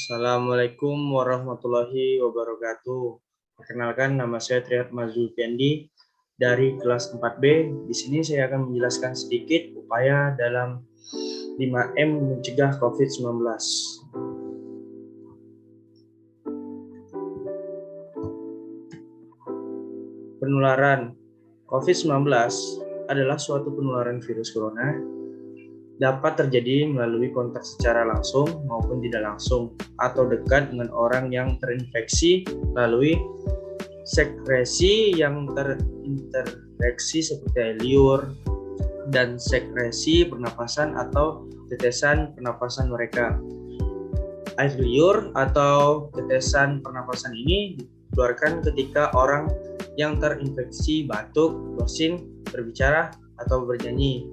Assalamualaikum warahmatullahi wabarakatuh. Perkenalkan, nama saya Triad Mazulfendi dari kelas 4B. Di sini saya akan menjelaskan sedikit upaya dalam 5M mencegah COVID-19. Penularan COVID-19 adalah suatu penularan virus corona dapat terjadi melalui kontak secara langsung maupun tidak langsung atau dekat dengan orang yang terinfeksi melalui sekresi yang terinteraksi seperti air liur dan sekresi pernapasan atau tetesan pernapasan mereka. Air liur atau tetesan pernapasan ini dikeluarkan ketika orang yang terinfeksi batuk, bersin, berbicara, atau bernyanyi.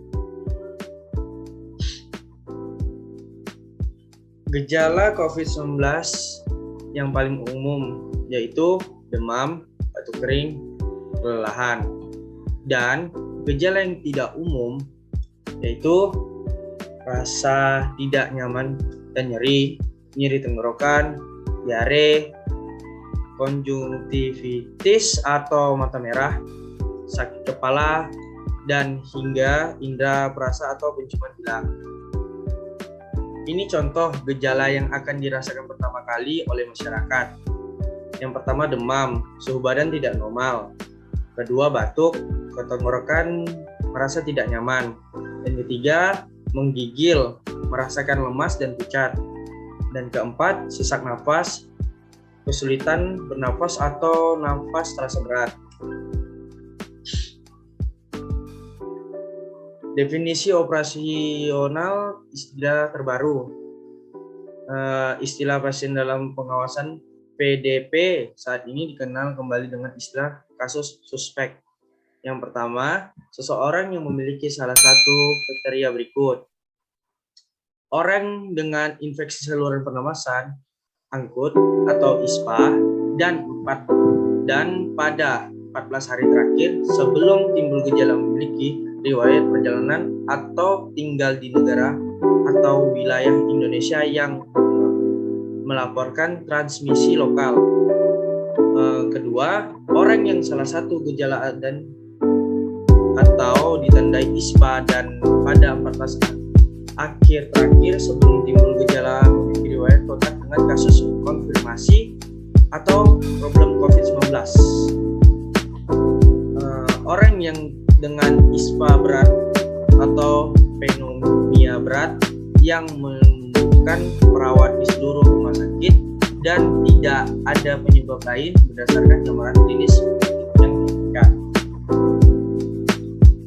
Gejala COVID-19 yang paling umum yaitu demam, batuk kering, kelelahan. Dan gejala yang tidak umum yaitu rasa tidak nyaman dan nyeri tenggorokan, diare, konjungtivitis atau mata merah, sakit kepala, dan hingga indera perasa atau penciuman hilang. Ini contoh gejala yang akan dirasakan pertama kali oleh masyarakat. Yang pertama demam, suhu badan tidak normal. Kedua batuk, tenggorokan merasa tidak nyaman. Dan ketiga menggigil, merasakan lemas dan pucat. Dan keempat sesak nafas, kesulitan bernafas atau nafas terasa berat. Definisi operasional istilah terbaru. Istilah pasien dalam pengawasan PDP saat ini dikenal kembali dengan istilah kasus suspek. Yang pertama, seseorang yang memiliki salah satu kriteria berikut. Orang dengan infeksi saluran pernapasan akut atau ISPA dan pada 14 hari terakhir sebelum timbul gejala memiliki riwayat perjalanan atau tinggal di negara atau wilayah Indonesia yang melaporkan transmisi lokal. Kedua, orang yang salah satu gejala dan atau ditandai ISPA dan pada 14 akhir terakhir sebelum timbul gejala memiliki riwayat kontak dengan kasus konfirmasi atau problem COVID-19. Orang yang dengan ISPA berat atau pneumonia berat yang membutuhkan perawat di seluruh rumah sakit dan tidak ada penyebab lain berdasarkan gambaran klinis yang diberikan.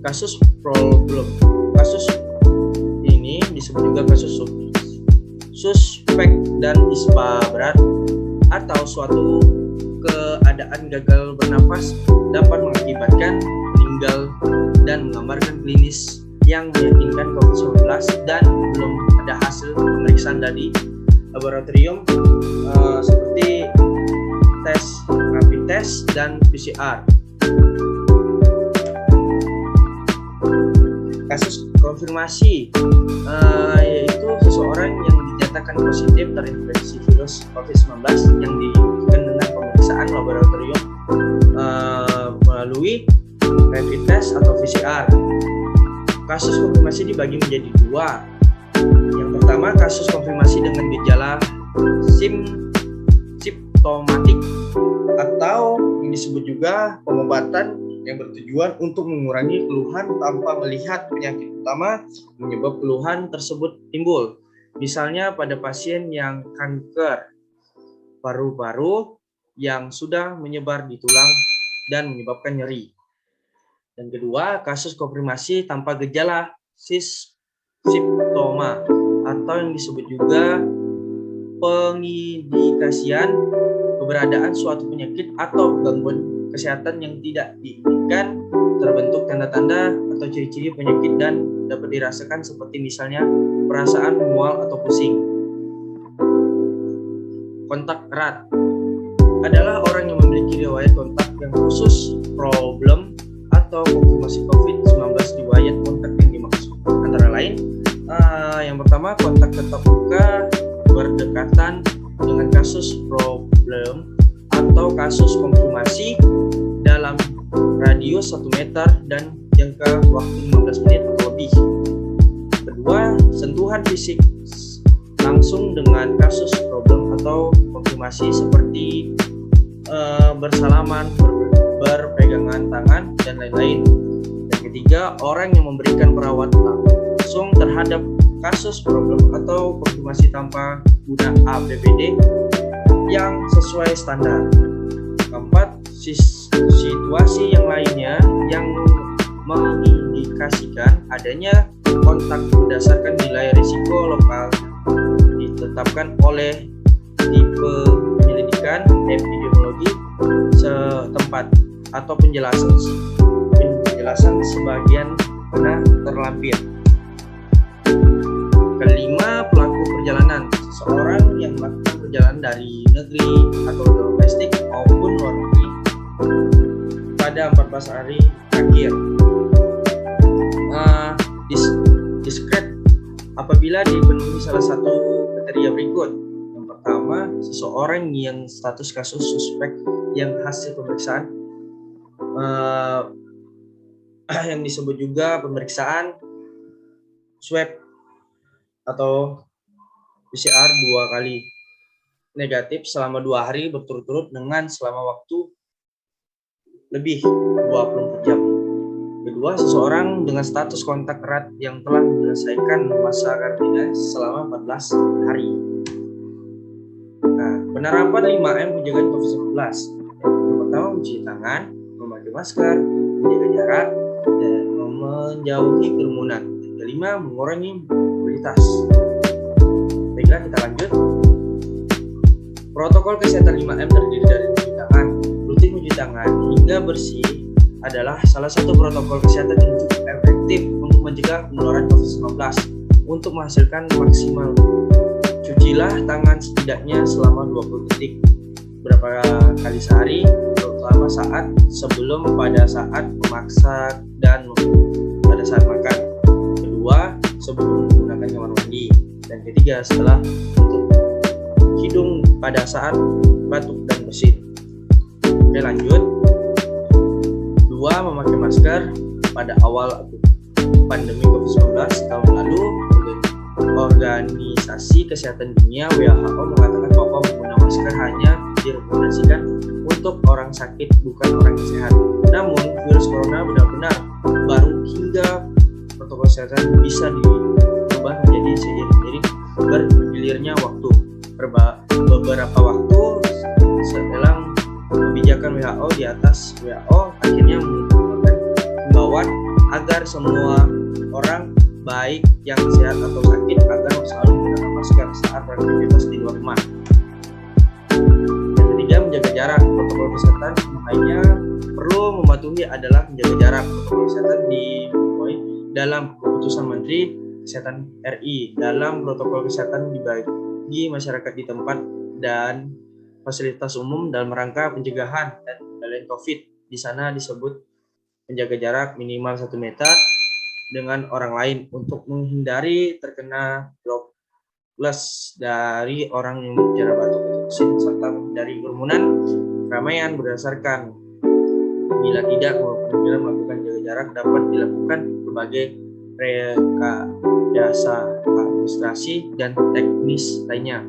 Kasus ini disebut juga kasus suspek dan ISPA berat atau suatu keadaan gagal bernafas dapat mengakibatkan meninggal dan menggambarkan klinis yang meyakinkan COVID-19 dan belum ada hasil pemeriksaan dari laboratorium seperti tes rapid test dan PCR. Kasus konfirmasi yaitu seseorang yang dinyatakan positif terinfeksi virus COVID-19 yang dibuktikan dengan pemeriksaan laboratorium melalui rapid test atau PCR. Kasus konfirmasi dibagi menjadi dua. Yang pertama, kasus konfirmasi dengan gejala simptomatik atau yang disebut juga pengobatan yang bertujuan untuk mengurangi keluhan tanpa melihat penyakit utama menyebab keluhan tersebut timbul. Misalnya pada pasien yang kanker paru-paru yang sudah menyebar di tulang dan menyebabkan nyeri. Dan kedua, kasus konfirmasi tanpa gejala simptoma atau yang disebut juga pengindikasian keberadaan suatu penyakit atau gangguan kesehatan yang tidak diinginkan, terbentuk tanda-tanda atau ciri-ciri penyakit dan dapat dirasakan seperti misalnya perasaan mual atau pusing. Kontak erat adalah orang yang memiliki riwayat kontak yang khusus problem atau konfirmasi COVID-19 riwayat kontak yang dimaksud antara lain yang pertama kontak tatap muka berdekatan dengan kasus problem atau kasus konfirmasi dalam radius 1 meter dan jangka waktu 15 menit atau lebih. Kedua, sentuhan fisik langsung dengan kasus problem atau konfirmasi seperti bersalaman, berpegangan tangan, dan lain-lain. Dan ketiga, orang yang memberikan perawatan langsung terhadap kasus problem atau konfirmasi tanpa guna APBD yang sesuai standar. Keempat, situasi yang lainnya yang mengindikasikan adanya kontak berdasarkan nilai risiko lokal ditetapkan oleh tipe penyelidikan epidemiologi setempat atau penjelasan sebagian mana terlampir. Kelima, pelaku perjalanan. Seseorang yang melakukan perjalanan dari negeri atau domestik maupun luar negeri pada 14 hari terakhir. Diskret apabila dipenuhi salah satu kriteria berikut. Yang pertama, seseorang yang status kasus suspek yang hasil pemeriksaan yang disebut juga pemeriksaan swab atau PCR 2 kali negatif selama 2 hari berturut-turut dengan selama waktu lebih 24 jam. Kedua, seseorang dengan status kontak erat yang telah menyelesaikan masa karantina selama 14 hari. Nah, penerapan 5M pencegahan COVID-19. Yang pertama, mencuci tangan, memakai masker, menjaga jarak, dan menjauhi kerumunan. Yang kelima, mengurangi mobilitas. Baiklah, kita lanjut. Protokol kesehatan 5M terdiri dari mencuci tangan, rutin mencuci tangan hingga bersih adalah salah satu protokol kesehatan yang cukup efektif untuk mencegah penularan COVID-19. Untuk menghasilkan maksimal, cucilah tangan setidaknya selama 20 detik beberapa kali sehari, terutama saat sebelum, pada saat memasak, dan pada saat makan. Kedua, sebelum menggunakan kamar mandi. Dan ketiga, setelah tutup hidung pada saat batuk dan bersin. Oke, lanjut. 2. Memakai masker. Pada awal pandemi COVID-19 tahun lalu, Organisasi Kesehatan Dunia WHO mengatakan bahwa menggunakan masker hanya direkomendasikan untuk orang sakit, bukan orang yang sehat. Namun, virus corona benar-benar baru hingga protokol kesehatan bisa diubah menjadi seiring bergilirnya waktu. Beberapa waktu setelah kebijakan WHO di atas, WHO akhirnya mengeluarkan himbauan agar semua orang, baik yang sehat atau sakit, agar selalu menggunakan masker saat beraktivitas di luar rumah. Yang ketiga, menjaga jarak. Protokol kesehatan lainnya perlu mematuhi adalah menjaga jarak. Protokol kesehatan dimulai dalam keputusan Menteri Kesehatan RI dalam protokol kesehatan dibagi masyarakat di tempat dan fasilitas umum dalam rangka pencegahan dan pengendalian COVID. Di sana disebut menjaga jarak minimal 1 meter dengan orang lain untuk menghindari terkena droplets dari orang yang berbicara, batuk atau bersin, serta menghindari kerumunan keramaian berdasarkan. Bila tidak melakukan jaga jarak, dapat dilakukan berbagai rekayasa administrasi dan teknis lainnya.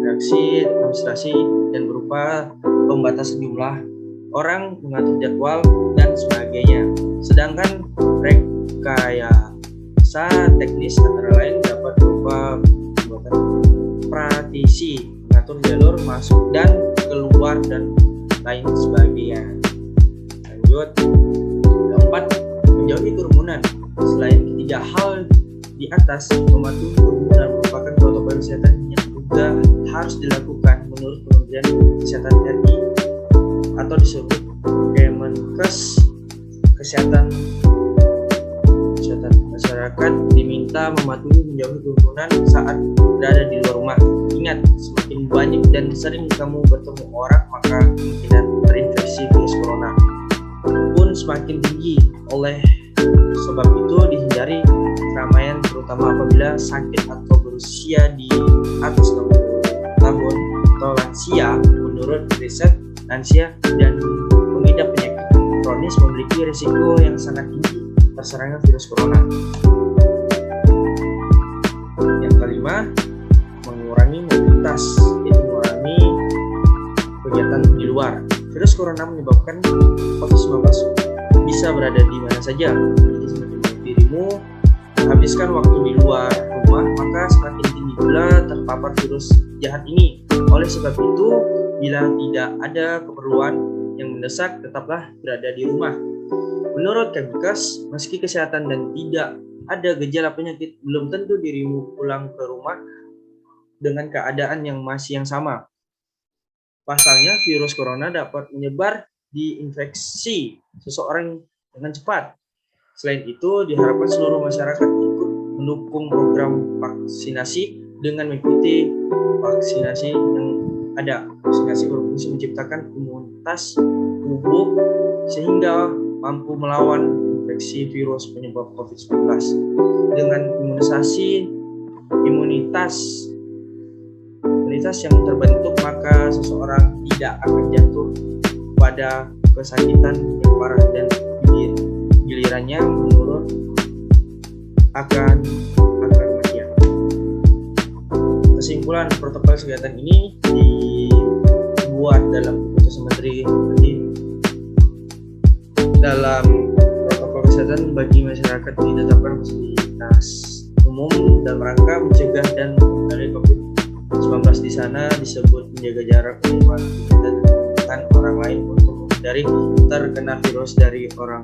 Reaksi administrasi dan berupa pembatasan jumlah orang, mengatur jadwal, dan sebagainya. Sedangkan rekayasa teknis antara lain dapat berupa pembuatan praktisi, mengatur jalur masuk dan keluar, dan lain sebagainya. Lanjut. Keempat, menjauhi kerumunan. Selain ketiga hal di atas, mematuhi kerumunan merupakan protokol kesehatan yang juga harus dilakukan menurut Kementerian Kesehatan RI atau disebut Kemenkes. Kesehatan masyarakat diminta mematuhi menjauhi kerumunan saat berada di luar rumah. Ingat, semakin banyak dan sering kamu bertemu orang, maka kemungkinan terinfeksi virus corona pun semakin tinggi. Oleh sebab itu, dihindari keramaian terutama apabila sakit atau berusia di atas 60 tahun atau lansia. Menurut riset, lansia dan pengidap penyakit kronis memiliki risiko yang sangat tinggi terserangnya virus corona. Yang kelima, mengurangi mobilitas, yaitu mengurangi kegiatan di luar. Virus corona menyebabkan COVID-19 bisa berada di mana saja. Jadi semakin dirimu menghabiskan waktu di luar rumah, maka semakin tinggi pula terpapar virus jahat ini. Oleh sebab itu, bila tidak ada keperluan yang mendesak, tetaplah berada di rumah. Menurut Kemenkes, meski kesehatan dan tidak ada gejala penyakit, belum tentu dirimu pulang ke rumah dengan keadaan yang masih yang sama. Pasalnya, virus corona dapat menyebar di infeksi seseorang dengan cepat. Selain itu, diharapkan seluruh masyarakat ikut mendukung program vaksinasi dengan mengikuti vaksinasi yang ada. Vaksinasi berfungsi menciptakan imunitas tubuh sehingga mampu melawan infeksi virus penyebab COVID-19. Dengan imunitas yang terbentuk, maka seseorang tidak akan jatuh pada kesakitan yang parah dan gilirannya menurun akan kematian. Kesimpulan, protokol kesehatan ini dibuat dalam keputusan Menteri dalam protokol kesehatan bagi masyarakat ditetapkan fasilitas umum dalam rangka mencegah dan mengendalikan COVID-19. Di sana disebut menjaga jarak minimal dengan orang lain untuk menghindari terkena virus dari orang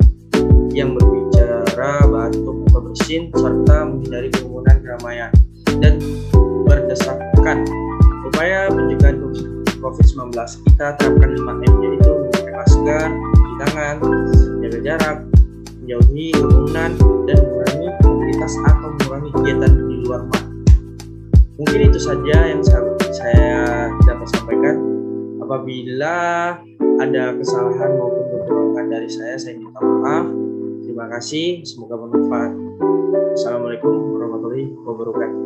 yang berbicara, batuk, atau bersin, serta menghindari kerumunan keramaian dan berdesakan. Upaya pencegahan COVID-19 kita terapkan 5M, yaitu memakai masker, cuci tangan, jaga jarak, menjauhi kerumunan, dan mengurangi mobilitas atau mengurangi kegiatan di luar rumah. Mungkin itu saja yang saya dapat sampaikan. Apabila ada kesalahan maupun kekurangan dari saya minta maaf. Terima kasih, semoga bermanfaat. Assalamualaikum warahmatullahi wabarakatuh.